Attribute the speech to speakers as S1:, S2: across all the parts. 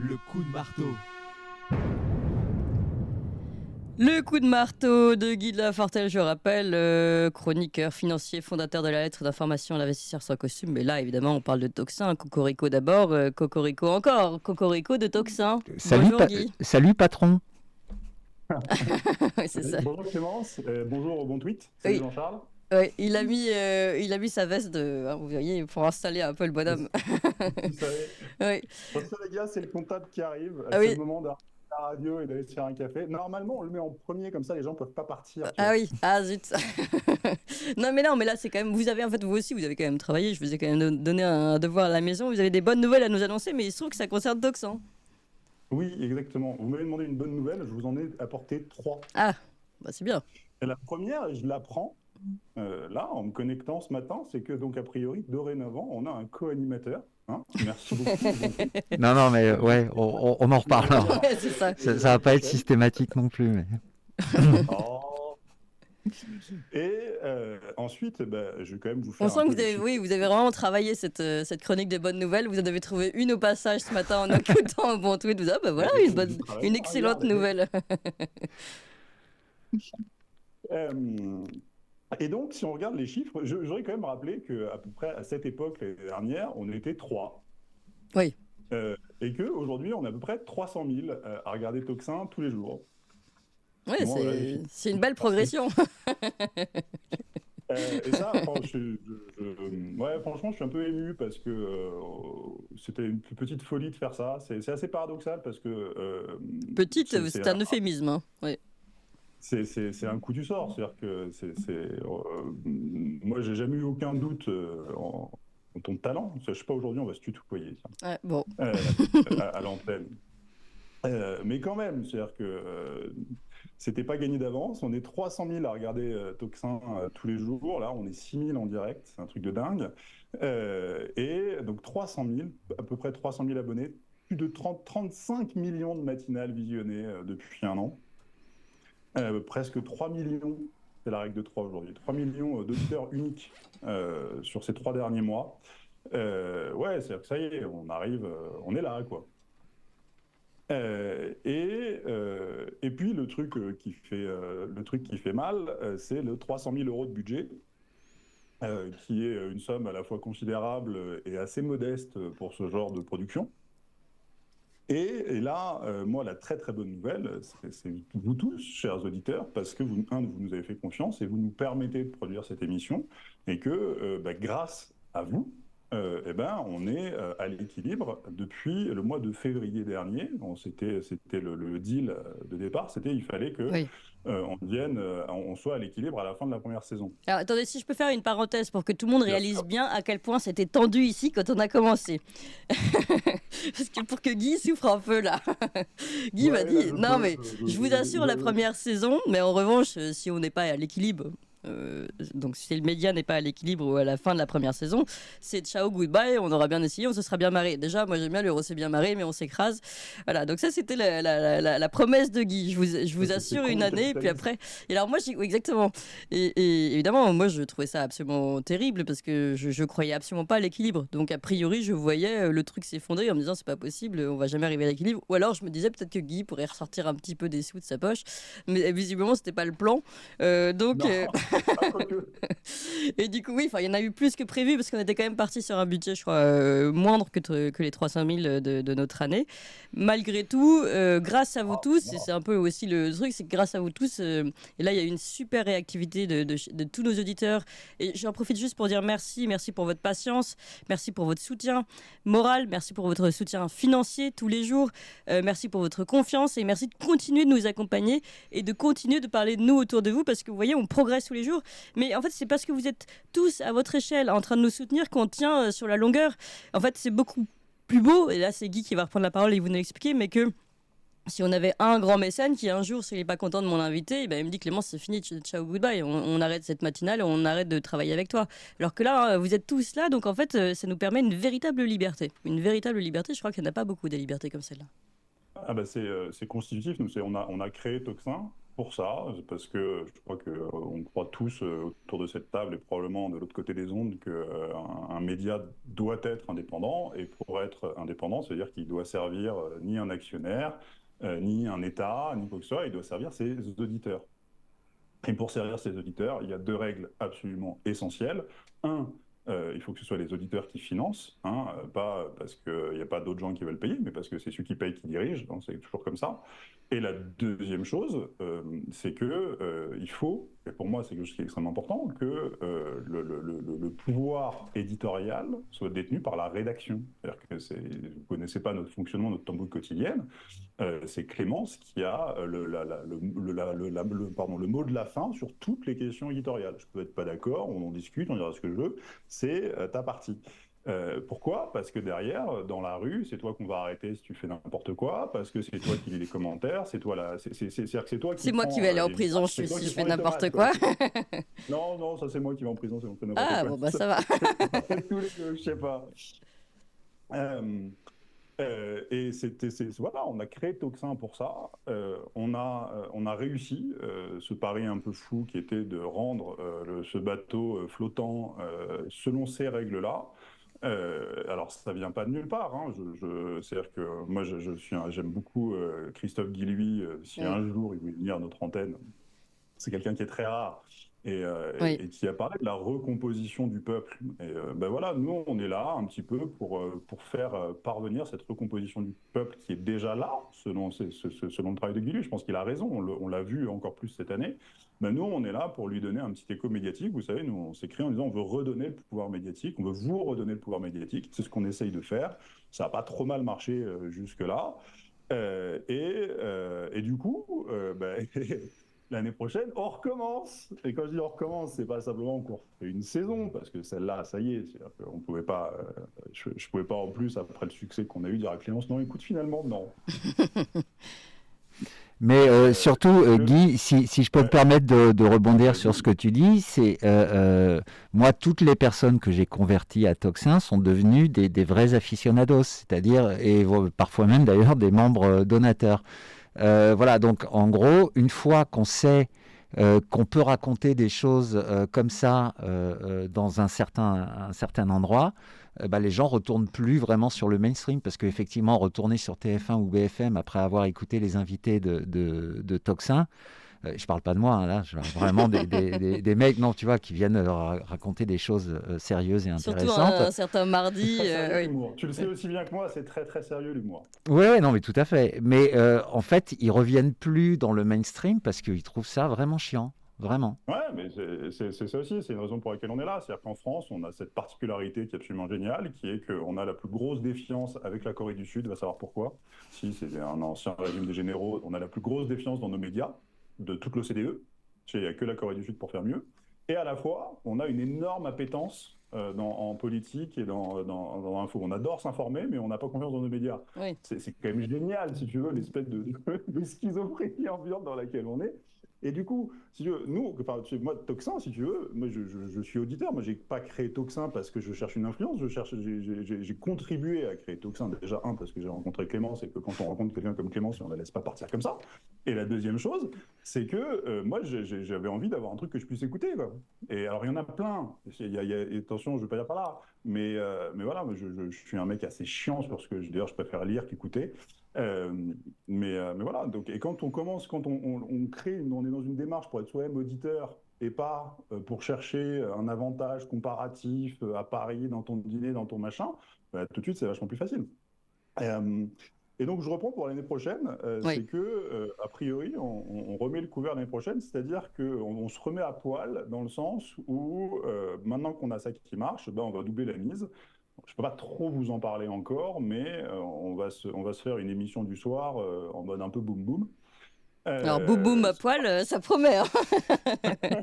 S1: Le coup de marteau.
S2: Le coup de marteau de Guy de la Fortelle, je rappelle, chroniqueur financier, fondateur de la lettre d'information à l'investisseur sans costume. Mais là, évidemment, on parle de Toxin. Cocorico d'abord, Cocorico encore, Cocorico de Toxin. Bonjour Guy.
S3: Salut patron.
S2: Oui, c'est ça.
S4: Bonjour Clémence, bonjour au bon tweet. Salut
S2: Oui,
S4: Jean-Charles.
S2: oui, il a mis sa veste vous voyez, pour installer un peu le bonhomme.
S4: Vous savez,
S2: Oui,
S4: attention les gars, c'est le comptable qui arrive.
S2: ah
S4: C'est le
S2: oui,
S4: moment d'arrêter la radio et d'aller se faire un café. Normalement, on le met en premier, comme ça les gens peuvent pas partir. Tu
S2: ah
S4: vois.
S2: oui, ah zut. Non, mais là, c'est quand même. Vous avez, en fait, vous aussi, vous avez quand même travaillé. Je vous ai quand même donné un devoir à la maison. Vous avez des bonnes nouvelles à nous annoncer, mais il se trouve que ça concerne Toxin.
S4: Oui, exactement. Vous m'avez demandé une bonne nouvelle, je vous en ai apporté 3.
S2: Ah, bah c'est bien.
S4: Et la première, je l'apprends là, en me connectant ce matin, c'est que donc a priori, dorénavant, on a un co-animateur. Hein. Merci beaucoup.
S3: Non, mais ouais, on en reparlera.
S2: Ouais, c'est ça.
S3: Ça va pas être systématique non plus. Mais...
S4: Oh. Et ensuite, je vais quand même vous
S2: On
S4: faire
S2: sent
S4: un
S2: que
S4: peu
S2: vous
S4: les
S2: avez,
S4: chiffres.
S2: oui, vous avez vraiment travaillé cette chronique des bonnes nouvelles. Vous en avez trouvé une au passage ce matin en écoutant un bon tweet. Vous dites, ah bah voilà, une excellente nouvelle.
S4: Euh, Et donc, si on regarde les chiffres, j'aurais quand même rappelé qu'à peu près à cette époque, l'année dernière, on était 3.
S2: Oui.
S4: Et qu'aujourd'hui, on a à peu près 300 000 à regarder Toxin tous les jours.
S2: Oui,
S4: Bon, voilà, les chiffres.
S2: c'est une belle progression.
S4: Et ça, ouais, franchement, je suis un peu ému parce que c'était une petite folie de faire ça. C'est assez paradoxal parce que
S2: Petite,
S4: c'est
S2: c'est un euphémisme. Hein. Oui.
S4: c'est un coup du sort. C'est-à-dire que moi, j'ai jamais eu aucun doute en ton talent. Je sais pas, aujourd'hui, on va se tutoyer ça,
S2: Ouais, bon.
S4: à l'antenne. Mais quand même, c'est-à-dire que c'était pas gagné d'avance. On est 300 000 à regarder Toxin tous les jours. Là, on est 6 000 en direct. C'est un truc de dingue. Et donc 300 000, à peu près 300 000 abonnés, plus de 35 millions de matinales visionnées depuis un an. Presque 3 millions, c'est la règle de 3 aujourd'hui, 3 millions d'auditeurs uniques sur ces 3 derniers mois. Ouais, c'est-à-dire que ça y est, on arrive, on est là, quoi. Et puis le truc qui fait mal, c'est le 300 000 euros de budget, qui est une somme à la fois considérable et assez modeste pour ce genre de production. Et là, moi, la très très bonne nouvelle, c'est vous tous, chers auditeurs, parce que vous nous avez fait confiance et vous nous permettez de produire cette émission, et que grâce à vous, on est à l'équilibre depuis le mois de février dernier. Bon, c'était le deal de départ, il fallait que
S2: Oui.
S4: on soit à l'équilibre à la fin de la première saison.
S2: Alors attendez, si je peux faire une parenthèse pour que tout le monde réalise bien à quel point c'était tendu ici quand on a commencé. Parce que pour que Guy souffre un peu là. Guy m'a dit, non mais je vous assure la première saison, mais en revanche, si on n'est pas à l'équilibre, donc si le média n'est pas à l'équilibre ou à la fin de la première saison, c'est ciao, goodbye, on aura bien essayé, on se sera bien marré. Déjà, moi j'aime bien le on s'est bien marré, mais on s'écrase. Voilà, donc ça c'était la promesse de Guy. Je vous assure une année, et puis après. Et alors moi, oui, exactement. Et évidemment, moi je trouvais ça absolument terrible parce que je croyais absolument pas à l'équilibre. Donc a priori, je voyais le truc s'effondrer en me disant c'est pas possible, on va jamais arriver à l'équilibre. Ou alors je me disais peut-être que Guy pourrait ressortir un petit peu des sous de sa poche, mais visiblement c'était pas le plan. Donc. Et du coup, oui, il y en a eu plus que prévu parce qu'on était quand même parti sur un budget, je crois, moindre que les 300 000 de notre année. Malgré tout, grâce à vous tous, et c'est un peu aussi le truc, c'est que grâce à vous tous, et là, il y a eu une super réactivité de tous nos auditeurs. Et j'en profite juste pour dire merci pour votre patience, merci pour votre soutien moral, merci pour votre soutien financier tous les jours, merci pour votre confiance et merci de continuer de nous accompagner et de continuer de parler de nous autour de vous parce que vous voyez, on progresse tous les jours. Mais en fait, c'est parce que vous êtes tous à votre échelle en train de nous soutenir qu'on tient sur la longueur. En fait, c'est beaucoup plus beau, et là c'est Guy qui va reprendre la parole et vous nous expliquer, mais que si on avait un grand mécène qui un jour, s'il n'est pas content de mon invité, il me dit Clémence, c'est fini, ciao, goodbye, on arrête cette matinale, on arrête de travailler avec toi. Alors que là, vous êtes tous là, donc en fait, ça nous permet une véritable liberté. Une véritable liberté, je crois qu'il n'y en a pas beaucoup des libertés comme celle-là.
S4: Ah c'est constitutif. Nous, on a créé Toxin pour ça, parce que je crois qu'on croit tous autour de cette table et probablement de l'autre côté des ondes qu'un média doit être indépendant. Et pour être indépendant, c'est-à-dire qu'il doit servir ni un actionnaire, ni un État, ni quoi que ce soit, il doit servir ses auditeurs. Et pour servir ces auditeurs, il y a deux règles absolument essentielles. Un, il faut que ce soit les auditeurs qui financent, hein, pas parce qu'il n'y a pas d'autres gens qui veulent payer, mais parce que c'est ceux qui payent qui dirigent, donc c'est toujours comme ça. Et la deuxième chose, c'est que il faut, et pour moi c'est quelque chose qui est extrêmement important, que le pouvoir éditorial soit détenu par la rédaction. C'est-à-dire que vous ne connaissez pas notre fonctionnement, notre tambouille quotidienne. C'est Clémence qui a le mot de la fin sur toutes les questions éditoriales. Je peux être pas d'accord, on en discute, on dira ce que je veux, c'est ta partie. Pourquoi? Parce que derrière, dans la rue, c'est toi qu'on va arrêter si tu fais n'importe quoi, parce que c'est toi qui lis les commentaires, c'est toi là, c'est-à-dire que c'est toi qui
S2: C'est moi qui vais aller en prison si je fais n'importe quoi.
S4: Non, non, ça c'est moi qui vais en prison si on fait n'importe
S2: Ah,
S4: quoi.
S2: bon, bah ça va.
S4: Tous les deux, je sais pas. Et voilà, on a créé Toxin pour ça. On a réussi ce pari un peu fou qui était de rendre ce bateau flottant selon ces règles-là. Alors, ça vient pas de nulle part. Hein. C'est-à-dire que moi, j'aime beaucoup Christophe Guilluy. Si un jour il veut venir à notre antenne, c'est quelqu'un qui est très rare
S2: Oui.
S4: et qui a parlé de la recomposition du peuple. Et ben voilà, nous, on est là un petit peu pour faire parvenir cette recomposition du peuple qui est déjà là, selon le travail de Guilluy. Je pense qu'il a raison, on l'a vu encore plus cette année. Ben nous, on est là pour lui donner un petit écho médiatique. Vous savez, nous, on s'est créé en disant on veut redonner le pouvoir médiatique, on veut vous redonner le pouvoir médiatique. C'est ce qu'on essaye de faire. Ça n'a pas trop mal marché jusque-là. Et du coup, ben, l'année prochaine, on recommence. Et quand je dis on recommence, c'est pas simplement qu'on refait une saison, parce que celle-là, ça y est, on pouvait pas, je pouvais pas en plus, après le succès qu'on a eu, dire à Clémence, non, écoute, finalement, non.
S3: Mais surtout, Guy, si je peux me
S4: Ouais,
S3: permettre de rebondir sur ce
S4: vas-y.
S3: que tu dis, c'est moi, toutes les personnes que j'ai converties à Toxin sont devenues des vrais aficionados, c'est-à-dire, et parfois même d'ailleurs, des membres donateurs. Voilà, donc en gros, une fois qu'on sait qu'on peut raconter des choses comme ça dans un certain endroit, bah, les gens retournent plus vraiment sur le mainstream parce qu'effectivement, retourner sur TF1 ou BFM après avoir écouté les invités de Toxin, je parle pas de moi, hein, là, je parle vraiment des mecs, non, tu vois, qui viennent raconter des choses sérieuses et
S2: Surtout
S3: intéressantes.
S2: un certain
S4: C'est
S2: mardi.
S4: très sérieux
S2: Oui.
S4: l'humour. Tu le sais aussi bien que moi, c'est très très sérieux l'humour.
S3: Ouais, ouais, non, mais tout à fait. Mais en fait, ils reviennent plus dans le mainstream parce qu'ils trouvent ça vraiment chiant, vraiment.
S4: Ouais, mais c'est ça aussi, c'est une raison pour laquelle on est là. C'est-à-dire qu'en France, on a cette particularité qui est absolument géniale, qui est qu'on a la plus grosse défiance avec la Corée du Sud, va savoir pourquoi. Si c'est un ancien régime des généraux, on a la plus grosse défiance dans nos médias, de toute l'OCDE. Il n'y a que la Corée du Sud pour faire mieux. Et à la fois, on a une énorme appétence en politique et dans l'info. On adore s'informer, mais on n'a pas confiance dans nos médias.
S2: Oui.
S4: C'est quand même génial, si tu veux, l'espèce de schizophrénie ambiante dans laquelle on est. Et du coup, si tu veux, nous, enfin, moi, Toxin, si tu veux, moi, je suis auditeur. Moi, j'ai pas créé Toxin parce que je cherche une influence. J'ai contribué à créer Toxin. Déjà, parce que j'ai rencontré Clémence et que quand on rencontre quelqu'un comme Clémence, on la laisse pas partir comme ça. Et la deuxième chose, c'est que moi, j'avais envie d'avoir un truc que je puisse écouter, quoi. Et alors, il y en a plein. Attention, je veux pas dire par là. Mais voilà, moi, je suis un mec assez chiant sur ce que, d'ailleurs, je préfère lire qu'écouter. Euh, mais voilà, donc, et quand on commence, quand on crée, on est dans une démarche pour être soi-même auditeur et pas pour chercher un avantage comparatif à Paris, dans ton dîner, dans ton machin, bah, tout de suite c'est vachement plus facile. Euh, et donc je reprends pour l'année prochaine,
S2: Oui.
S4: c'est que a priori on remet le couvert l'année prochaine, c'est-à-dire qu'on se remet à poil dans le sens où maintenant qu'on a ça qui marche, ben, on va doubler la mise. Je ne peux pas trop vous en parler encore, mais on va se faire une émission du soir en mode un peu boum boum.
S2: Alors, boum boum à
S4: Ce
S2: poil,
S4: sera-
S2: ça promet. Hein.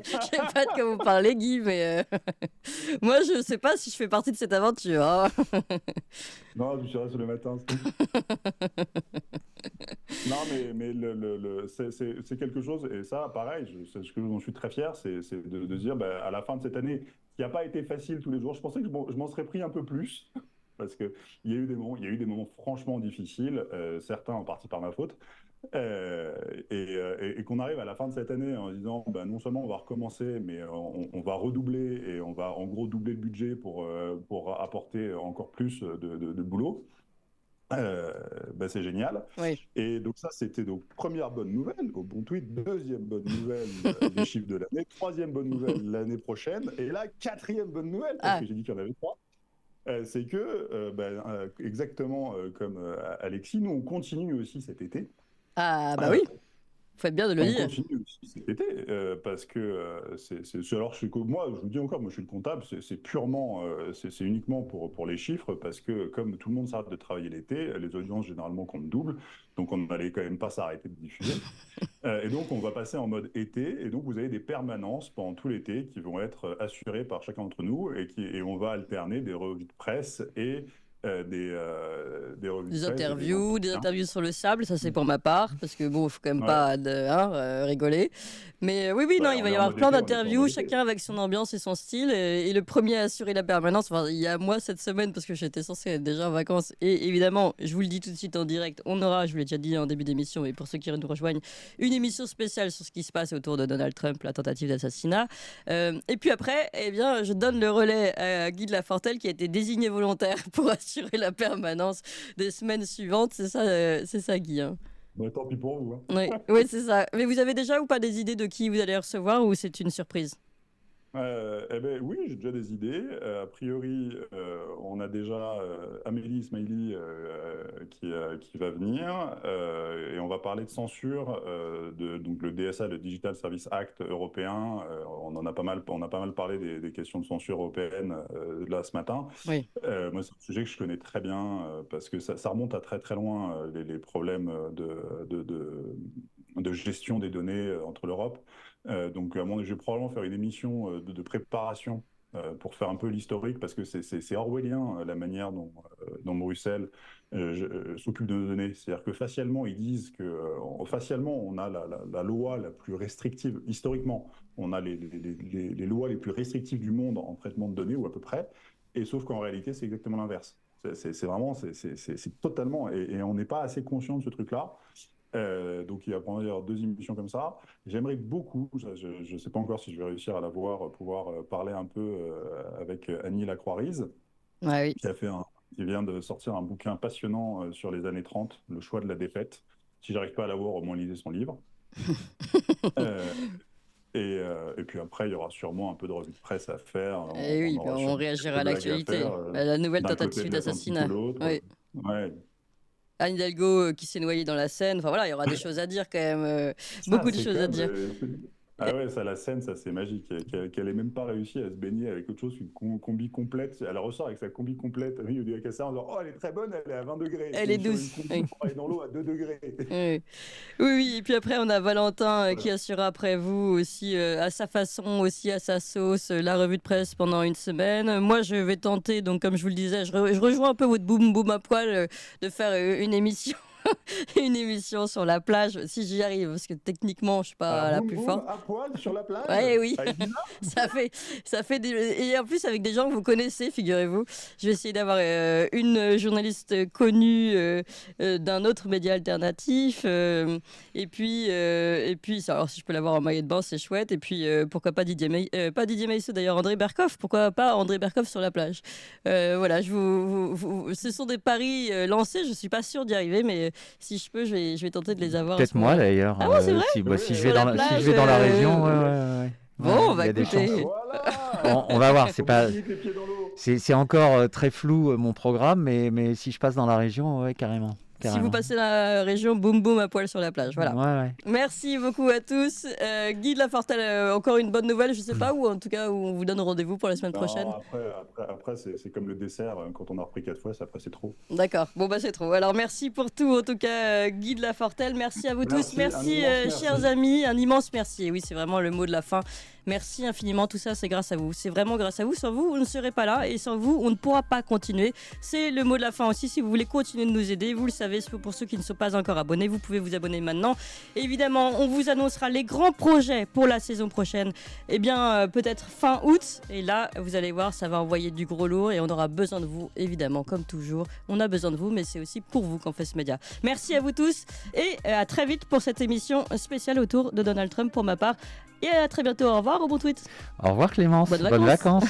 S2: Je sais pas de quoi vous parlez, Guy, mais moi, je sais pas si je fais partie de cette aventure. Hein.
S4: Non, je reste le matin. Non, mais c'est quelque chose, et ça, pareil, c'est ce que dont je suis très fier, c'est de se dire, bah, à la fin de cette année, qui n'a pas été facile tous les jours, je pensais que je m'en serais pris un peu plus, parce qu'il y a eu des moments, il y a eu des moments franchement difficiles, certains en partie par ma faute, Et qu'on arrive à la fin de cette année en disant non seulement on va recommencer, mais on va redoubler et on va en gros doubler le budget pour apporter encore plus de boulot. C'est génial.
S2: Oui.
S4: Et donc ça, c'était donc première bonne nouvelle au bon tweet, deuxième bonne nouvelle, les chiffres de l'année, troisième bonne nouvelle l'année prochaine, et là, quatrième bonne nouvelle, parce que j'ai dit qu'il y en avait trois. C'est que, exactement comme Alexis, nous on continue aussi cet été.
S2: Ah bah oui, faut être bien de le
S4: On
S2: dire.
S4: continue aussi cet été parce que alors moi je vous dis encore, moi je suis le comptable, c'est purement c'est uniquement pour les chiffres, parce que comme tout le monde s'arrête de travailler l'été, les audiences généralement comptent double, donc on n'allait quand même pas s'arrêter de diffuser. Et donc on va passer en mode été, et donc vous avez des permanences pendant tout l'été qui vont être assurées par chacun d'entre nous, et on va alterner des revues de presse et des revues de
S2: Des
S4: presse et
S2: interviews, des
S4: entretiens.
S2: interviews sur le sable, ça c'est pour ma part, parce que bon, faut quand même pas rigoler. Mais oui, non, il va y avoir plein d'interviews, chacun avec son ambiance et son style. Et le premier à assurer la permanence, enfin, il y a moi cette semaine, parce que j'étais censé être déjà en vacances. Et évidemment, je vous le dis tout de suite en direct, on aura, je vous l'ai déjà dit en début d'émission, et pour ceux qui nous rejoignent, une émission spéciale sur ce qui se passe autour de Donald Trump, la tentative d'assassinat. Et puis après, eh bien, je donne le relais à Guy de Lafortelle, qui a été désigné volontaire pour assurer la permanence des semaines suivantes. C'est ça Guy. Hein.
S4: Tant pis pour vous.
S2: Hein. Oui, c'est ça. Mais vous avez déjà ou pas des idées de qui vous allez recevoir, ou c'est une surprise?
S4: Oui, j'ai déjà des idées. A priori, on a déjà Amélie Ismaili qui va venir, et on va parler de censure, donc le DSA, le Digital Service Act européen. On a pas mal parlé des questions de censure européenne là ce matin.
S2: Oui.
S4: Moi, c'est un sujet que je connais très bien parce que ça remonte à très très loin, les problèmes de gestion des données entre l'Europe. Donc, je vais probablement faire une émission de préparation pour faire un peu l'historique, parce que c'est orwellien la manière dont Bruxelles s'occupe de nos données. C'est-à-dire que facialement, ils disent que facialement, on a la loi la plus restrictive, historiquement, on a les lois les plus restrictives du monde en traitement de données, ou à peu près, et sauf qu'en réalité, c'est exactement l'inverse. C'est vraiment, c'est totalement, et on n'est pas assez conscient de ce truc-là. Donc il va prendre d'ailleurs 2 émissions comme ça. J'aimerais beaucoup, je ne sais pas encore si je vais réussir à la voir, pouvoir parler un peu avec Annie Lacroix-Rize,
S2: oui.
S4: qui vient de sortir un bouquin passionnant sur les années 30, Le choix de la défaite. Si j'arrive pas à la voir, au moins lisez son livre. Et puis après, il y aura sûrement un peu de revue de presse à faire.
S2: Et oui, on réagira à l'actualité, à la nouvelle tentative d'assassinat. Oui.
S4: Ouais.
S2: Anne Hidalgo qui s'est noyée dans la Seine. Enfin voilà, il y aura des choses à dire quand même. Beaucoup de choses à dire.
S4: Ah ouais, ça, la Seine, ça c'est magique. Qu'elle ait même pas réussi à se baigner avec autre chose qu'une combi complète. Elle ressort avec sa combi complète au du Cassar en disant: oh, elle est très bonne, elle est à 20 degrés.
S2: Elle est douce.
S4: Elle est dans l'eau à 2 degrés.
S2: Oui. Et puis après, on a Valentin qui assurera après vous aussi, à sa façon, aussi à sa sauce, la revue de presse pendant une semaine. Moi, je vais tenter, donc comme je vous le disais, je rejoins un peu votre boum boum à poil, de faire une émission. Une émission sur la plage, si j'y arrive, parce que techniquement je suis pas la plus forte.
S4: À poil sur la plage.
S2: Oui. ça fait et en plus avec des gens que vous connaissez, figurez-vous. Je vais essayer d'avoir une journaliste connue d'un autre média alternatif, et puis alors si je peux l'avoir en maillot de bain, c'est chouette. Et puis pourquoi pas Didier Maïsso d'ailleurs, André Berkoff, pourquoi pas André Berkoff sur la plage. Voilà, ce sont des paris lancés. Je suis pas sûre d'y arriver, mais si je peux, je vais tenter de les avoir.
S3: Peut-être moi d'ailleurs.
S2: Ah ouais, c'est vrai.
S3: Si je vais dans la région, ouais.
S2: Bon, on va écouter.
S3: On va voir. C'est encore très flou mon programme, mais si je passe dans la région, ouais, carrément.
S2: Si vous passez dans la région, boum boum à poil sur la plage. Voilà.
S3: Ouais.
S2: Merci beaucoup à tous. Guy de Lafortelle, encore une bonne nouvelle, je sais pas, ou en tout cas où on vous donne rendez-vous pour la semaine prochaine.
S4: Après c'est comme le dessert, quand on a repris 4 fois, après c'est trop.
S2: D'accord, bon c'est trop. Alors merci pour tout, en tout cas Guy de Lafortelle, merci à vous tous, merci chers amis, un immense merci. Et oui, c'est vraiment le mot de la fin. Merci infiniment, tout ça c'est grâce à vous. C'est vraiment grâce à vous. Sans vous, on ne serait pas là et sans vous, on ne pourra pas continuer. C'est le mot de la fin aussi. Si vous voulez continuer de nous aider, vous le savez, pour ceux qui ne sont pas encore abonnés, vous pouvez vous abonner maintenant. Évidemment, on vous annoncera les grands projets pour la saison prochaine. Eh bien, peut-être fin août. Et là, vous allez voir, ça va envoyer du gros lourd et on aura besoin de vous, évidemment, comme toujours. On a besoin de vous, mais c'est aussi pour vous qu'on fait ce média. Merci à vous tous et à très vite pour cette émission spéciale autour de Donald Trump pour ma part. Et à très bientôt. Au revoir, au bon tweet.
S3: Au revoir Clémence. Bonnes vacances.